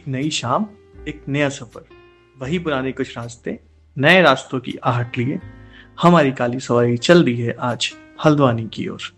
एक नई शाम, एक नया सफर, वही पुराने कुछ रास्ते, नए रास्तों की आहट लिए हमारी काली सवारी चल रही है आज हल्द्वानी की ओर।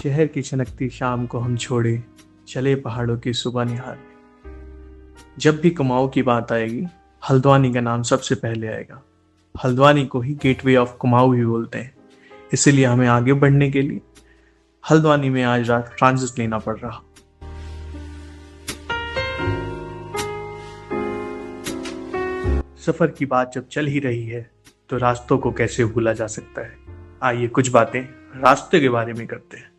शहर की चमकती शाम को हम छोड़े, चले पहाड़ों की सुबह निहारने। जब भी कुमाऊं की बात आएगी, हल्द्वानी का नाम सबसे पहले आएगा। हल्द्वानी को ही गेटवे ऑफ कुमाऊं भी बोलते हैं। इसीलिए हमें आगे बढ़ने के लिए हल्द्वानी में आज रात ट्रांजिट लेना पड़ रहा। सफर की बात जब चल ही रही है तो रास्तों को कैसे भूला जा सकता है। आइए कुछ बातें रास्ते के बारे में करते हैं।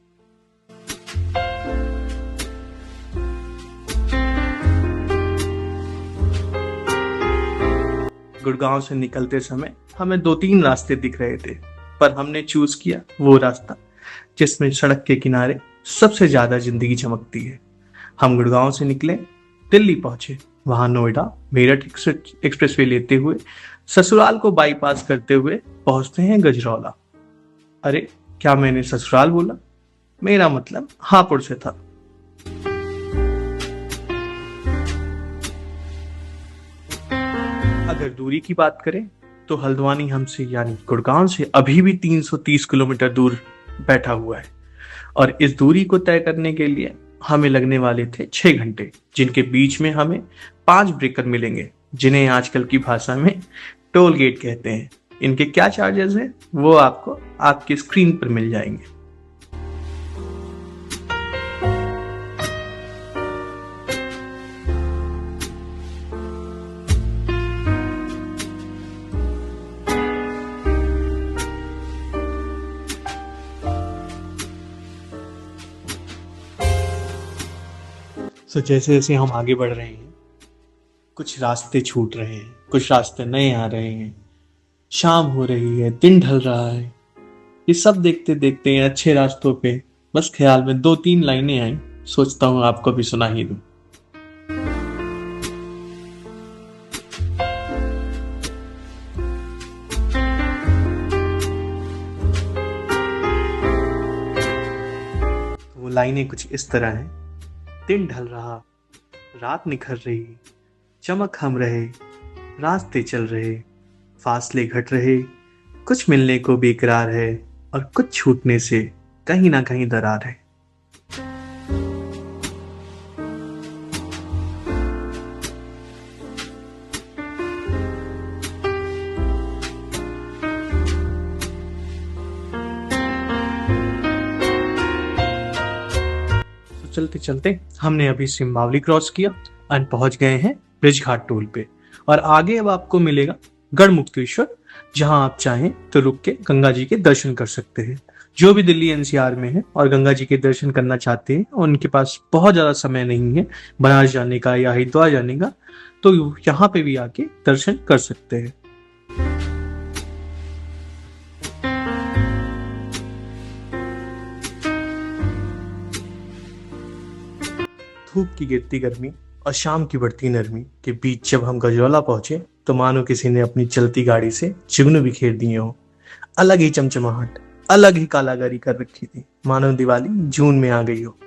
गुड़गांव से निकलते समय हमें 2-3 रास्ते दिख रहे थे, पर हमने चूज किया वो रास्ता जिसमें सड़क के किनारे सबसे ज्यादा जिंदगी चमकती है। हम गुड़गांव से निकले, दिल्ली पहुंचे, वहां नोएडा मेरठ एक्सप्रेसवे लेते हुए ससुराल को बाईपास करते हुए पहुंचते हैं गजरौला। अरे, क्या मैंने ससुराल बोला? मेरा मतलब हापुड़ से था। अगर दूरी की बात करें तो हल्द्वानी हमसे यानी गुड़गांव से अभी भी 330 किलोमीटर दूर बैठा हुआ है, और इस दूरी को तय करने के लिए हमें लगने वाले थे 6 घंटे, जिनके बीच में हमें 5 ब्रेकर मिलेंगे, जिन्हें आजकल की भाषा में टोल गेट कहते हैं। इनके क्या चार्जेस हैं वो आपको आपकी स्क्रीन पर मिल जाएंगे। तो जैसे जैसे हम आगे बढ़ रहे हैं, कुछ रास्ते छूट रहे हैं, कुछ रास्ते नए आ रहे हैं, शाम हो रही है, दिन ढल रहा है। ये सब देखते देखते अच्छे रास्तों पे बस ख्याल में 2-3 लाइनें आई, सोचता हूँ आपको भी सुना ही दूं। वो लाइनें कुछ इस तरह हैं। दिन ढल रहा, रात निखर रही, चमक हम रहे, रास्ते चल रहे, फासले घट रहे, कुछ मिलने को बेकरार है और कुछ छूटने से कहीं ना कहीं दरार है। तो चलते चलते हमने अभी सिंबावली क्रॉस किया और पहुंच गए हैं ब्रिज घाट टोल पे। और आगे अब आपको मिलेगा गढ़मुक्तेश्वर, जहां आप चाहें तो रुक के गंगा जी के दर्शन कर सकते हैं। जो भी दिल्ली एनसीआर में है और गंगा जी के दर्शन करना चाहते हैं, उनके पास बहुत ज्यादा समय नहीं है बनारस जाने का या हरिद्वार जाने का, तो यहाँ पे भी आके दर्शन कर सकते हैं। धूप की गिरती गर्मी और शाम की बढ़ती नरमी के बीच जब हम गजरौला पहुंचे तो मानो किसी ने अपनी चलती गाड़ी से जुगनू बिखेर दिए हो। अलग ही चमचमाहट, अलग ही कालागारी कर रखी थी, मानो दिवाली जून में आ गई हो।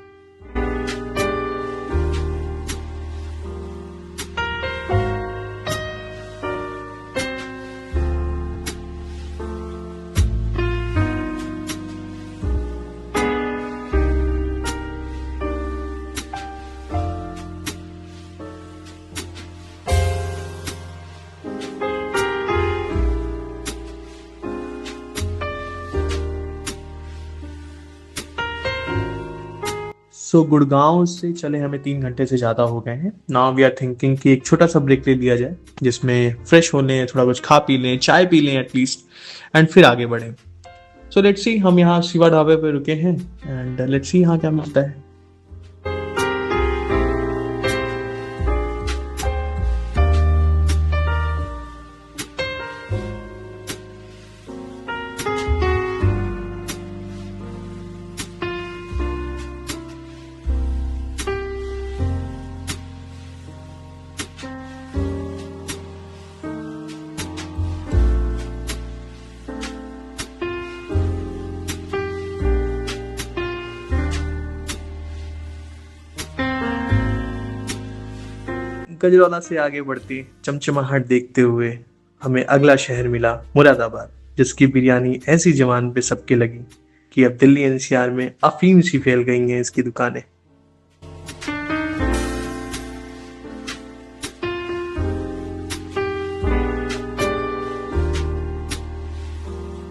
सो गुड़गांव से चले हमें 3 घंटे से ज़्यादा हो गए हैं। नाउ वी आर थिंकिंग कि एक छोटा सा ब्रेक ले लिया जाए, जिसमें फ्रेश होने, थोड़ा कुछ खा पी लें, चाय पी लें एटलीस्ट, एंड फिर आगे बढ़ें। सो लेट्स सी, हम यहाँ शिवा ढाबे पे रुके हैं एंड लेट्स सी यहाँ क्या मिलता है। गजरौला से आगे बढ़ते चमचमाहट देखते हुए हमें अगला शहर मिला मुरादाबाद, जिसकी बिरयानी ऐसी जवान पे सबके लगी कि अब दिल्ली एनसीआर में अफीम सी फैल गई हैं इसकी दुकानें।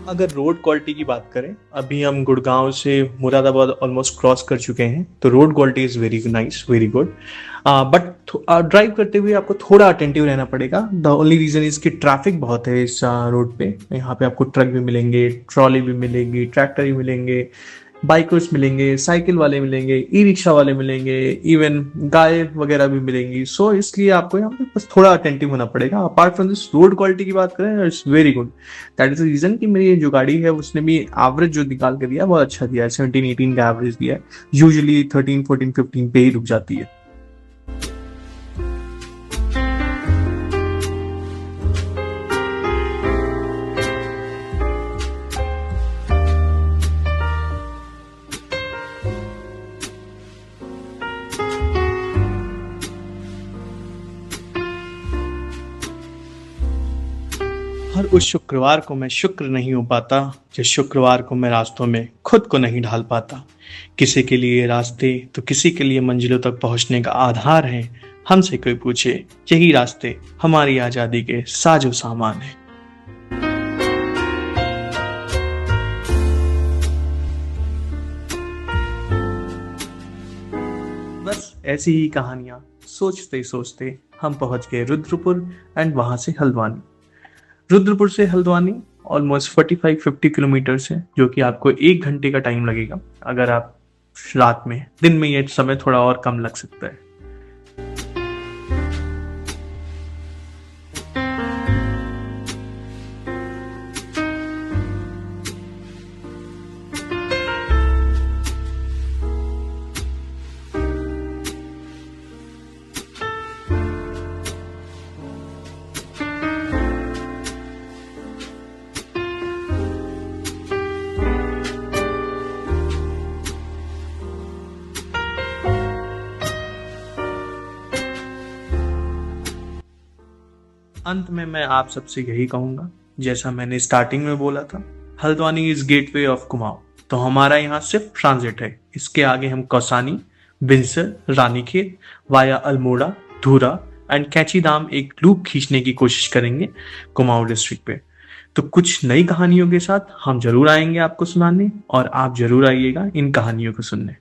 अगर रोड क्वालिटी की बात करें, अभी हम गुड़गांव से मुरादाबाद ऑलमोस्ट क्रॉस कर चुके हैं, तो road quality is very nice, very good. But drive करते हुए आपको थोड़ा अटेंटिव रहना पड़ेगा। द ओनली रीज़न इज़ कि ट्रैफिक बहुत है इस रोड पे। यहाँ पे आपको ट्रक भी मिलेंगे, ट्रॉली भी मिलेगी, ट्रैक्टर भी मिलेंगे, बाइकर्स मिलेंगे, साइकिल वाले मिलेंगे, ई रिक्शा वाले मिलेंगे, इवन गाय वगैरह भी मिलेंगी। सो इसलिए आपको यहाँ पे बस थोड़ा अटेंटिव होना पड़ेगा। Apart from this, road quality की बात करें, it's very good. That is the reason कि मेरी जो गाड़ी है उसने भी एवरेज जो निकाल के दिया बहुत अच्छा दिया है। 17-18 का एवरेज दिया है, यूजुअली 13-14-15 पे ही रुक जाती है। हर उस शुक्रवार को मैं शुक्र नहीं हो पाता, जिस शुक्रवार को मैं रास्तों में खुद को नहीं ढाल पाता। किसी के लिए रास्ते तो किसी के लिए मंजिलों तक पहुंचने का आधार है। हमसे कोई पूछे, यही रास्ते हमारी आजादी के साजो सामान है। बस ऐसी ही कहानियां सोचते सोचते हम पहुंच गए रुद्रपुर एंड वहां से हल्द्वानी। रुद्रपुर से हल्द्वानी ऑलमोस्ट 45-50 किलोमीटर है, जो कि आपको 1 घंटे का टाइम लगेगा। अगर आप रात में, दिन में ये समय थोड़ा और कम लग सकता है। अंत में मैं आप सबसे यही कहूंगा, जैसा मैंने स्टार्टिंग में बोला था, Haldwani is gateway of Kumaon. तो हमारा यहाँ सिर्फ ट्रांजिट है। इसके आगे हम कौसानी, बिनसर, रानीखेत, वाया अल्मोड़ा, धूरा एंड कैंची धाम एक लूप खींचने की कोशिश करेंगे कुमाऊं डिस्ट्रिक्ट पे। तो कुछ नई कहानियों के साथ हम जरूर आएंगे आपको सुनाने, और आप जरूर आइएगा इन कहानियों को सुनने।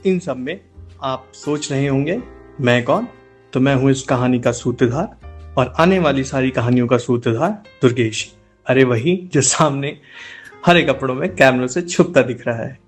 इन सब में आप सोच रहे होंगे मैं कौन? तो मैं हूं इस कहानी का सूत्रधार, और आने वाली सारी कहानियों का सूत्रधार दुर्गेश। अरे वही जो सामने हरे कपड़ों में कैमरों से छुपता दिख रहा है।